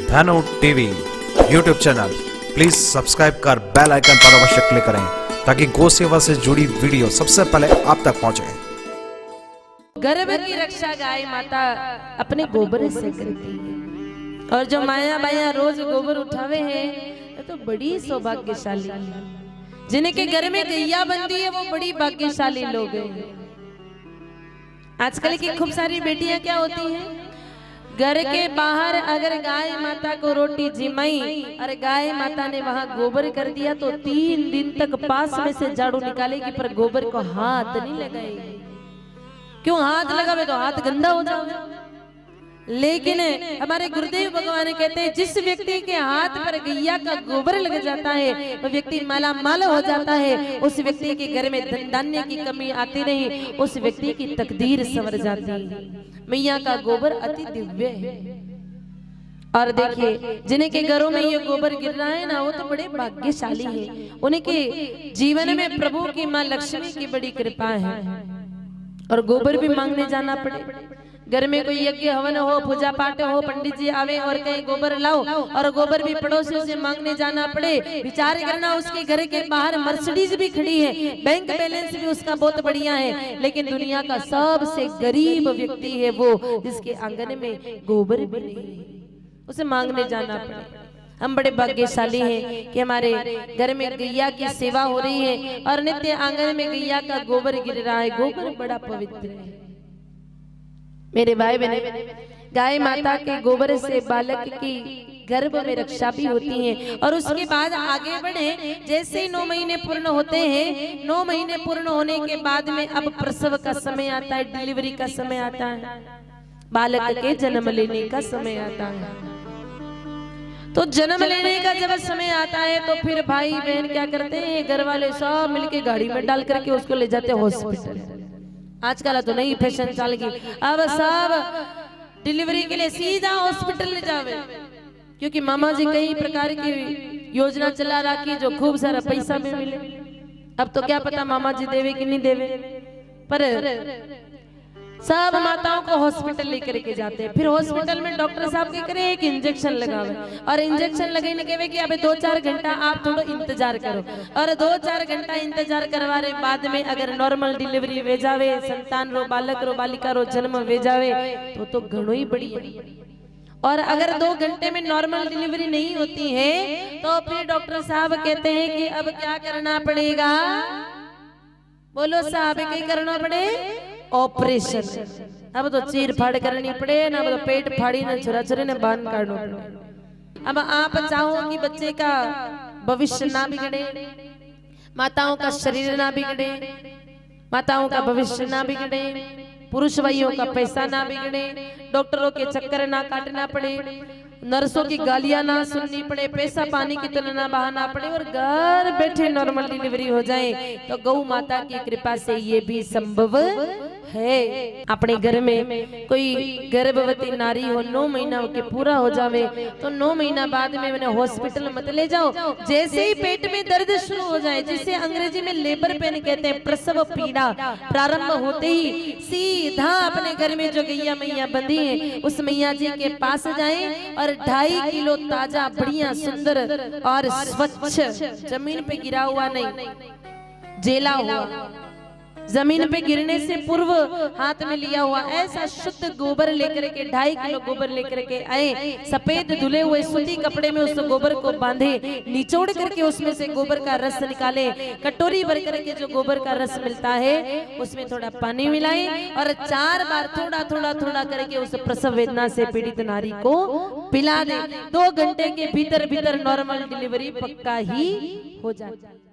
धनु TV YouTube channel please subscribe कर bell icon पर अवश्य क्लिक करें ताकि गौ सेवा से जुड़ी वीडियो सबसे पहले आप तक पहुंचे। गर्भ की रक्षा गाय माता अपने गोबर से करती है और जो माया बाया रोज गोबर उठावे हैं तो बड़ी सौभाग्यशाली है। जिनके घर में गैया बनती है वो बड़ी भाग्यशाली लोग हैं। आजकल की खूब सारी बेटियां क्या होती हैं, घर के बाहर अगर गाय माता को रोटी जिमाई और गाय माता ने वहां गोबर कर दिया तो 3 दिन तक पास में से झाड़ू निकालेगी पर गोबर को हाथ नहीं लगाएगी। क्यों हाथ लगावे तो हाथ गंदा हो जाएगा। लेकिन हमारे गुरुदेव भगवान कहते हैं जिस व्यक्ति के हाथ पर गैया का गोबर लग जाता है वो व्यक्ति माला माल हो जाता है। उस व्यक्ति के घर में धन धान्य की कमी आती नहीं, उस व्यक्ति की तकदीर संवर जाती है। मैया का गोबर अति दिव्य है। और देखिए जिनके घरों में ये गोबर गिर रहा है ना वो तो बड़े भाग्यशाली है। उनके जीवन में प्रभु की माँ लक्ष्मी की बड़ी कृपा है। और गोबर भी मांगने जाना पड़े, घर में कोई यज्ञ हवन हो, पूजा पाठ हो, पंडित जी आवे और कहीं गोबर लाओ और गोबर भी पड़ोसियों से मांगने जाना पड़े। विचार करना उसके घर के बाहर मर्सिडीज भी खड़ी है, बैंक बैलेंस भी उसका बहुत बढ़िया है, लेकिन दुनिया का सबसे गरीब व्यक्ति है वो जिसके आंगन में गोबर भी नहीं है, उसे मांगने जाना पड़े। हम बड़े भाग्यशाली हैं कि हमारे घर में गैया की सेवा हो रही है और नित्य आंगन में गैया का गोबर गिर रहा है। गोबर बड़ा पवित्र है मेरे भाई बहन। गाय माता के गोबर से बालक की गर्भ में रक्षा भी होती है। और उसके बाद आगे बढ़े, जैसे ही 9 महीने पूर्ण होते हैं, 9 महीने पूर्ण होने के बाद में अब प्रसव का समय आता है, डिलीवरी का समय आता है, बालक के जन्म लेने का समय आता है। तो जन्म लेने का जब समय आता है तो फिर भाई बहन क्या करते हैं, घर वाले सब मिलके गाड़ी में डाल करके उसको ले जाते हैं हॉस्पिटल। आजकल तो नई फैशन चल गई, अब सब डिलीवरी के लिए सीधा हॉस्पिटल ले जावे, क्योंकि मामा जी कई प्रकार की योजना चला रहा कि जो खूब सारा पैसा भी मिले। अब तो क्या पता मामा जी देवे कि नहीं देवे, पर सब माताओं को हॉस्पिटल लेकर के जाते हैं। फिर हॉस्पिटल में डॉक्टर साहब के करे एक इंजेक्शन लगावे और इंजेक्शन लगाने के कि अबे 2-4 घंटा आप थोड़ा इंतजार करो और 2-4 घंटा इंतजार करवाने बाद में अगर नॉर्मल डिलीवरी वे जावे, संतान रो, बालक रो, बालिका रो जन्म वे जावे तो घणो ही बढ़िया। और अगर 2 घंटे में नॉर्मल डिलीवरी नहीं होती है तो फिर डॉक्टर साहब कहते हैं कि अब क्या करना पड़ेगा, बोलो साहब क्या करना पड़े, ऑपरेशन। अब तो चीर फाड़ करनी पड़े ना, तो पेट फाड़ी ना, छुरा छुरे ने बांध काटना पड़े। अब आप चाहो कि बच्चे का भविष्य ना बिगड़े, माताओं का शरीर ना बिगड़े, माताओं का भविष्य ना बिगड़े, पुरुष भाइयों का पैसा ना बिगड़े, डॉक्टरों के चक्कर ना काटना पड़े, नर्सों की गालियां ना सुननी पड़े, पैसा पानी की तुलना बहाना पड़े और घर बैठे नॉर्मल डिलीवरी हो जाए, तो गौ माता की कृपा से ये भी संभव है। अपने घर में कोई गर्भवती नारी हो, 9 महीना के पूरा हो जावे तो 9 महीना बाद में मैंने हॉस्पिटल मत ले जाओ। जैसे ही पेट में दर्द शुरू हो जाए, जिसे अंग्रेजी में लेबर पेन कहते हैं, प्रसव पीड़ा प्रारंभ होते ही सीधा अपने घर में जो गैया मैया बंधी है उस मैया जी के पास जाएं और 2.5 किलो ताजा बढ़िया सुंदर और स्वच्छ, जमीन पे गिरा हुआ नहीं, जेला हुआ, जमीन पे गिरने से पूर्व हाथ में लिया हुआ ऐसा शुद्ध गोबर लेकर के 2.5 किलो गोबर लेकर के आए, सफेद धुले हुए सूती कपड़े में उस गोबर को बांधे, निचोड़ करके उसमें से गोबर का रस निकाले, कटोरी भर करके जो गोबर का रस मिलता है उसमें थोड़ा पानी मिलाए और 4 बार थोड़ा थोड़ा थोड़ा करके उस प्रसव वेदना से पीड़ित नारी को पिला दे। 2 घंटे के भीतर भीतर नॉर्मल डिलीवरी पक्का ही हो जाती है।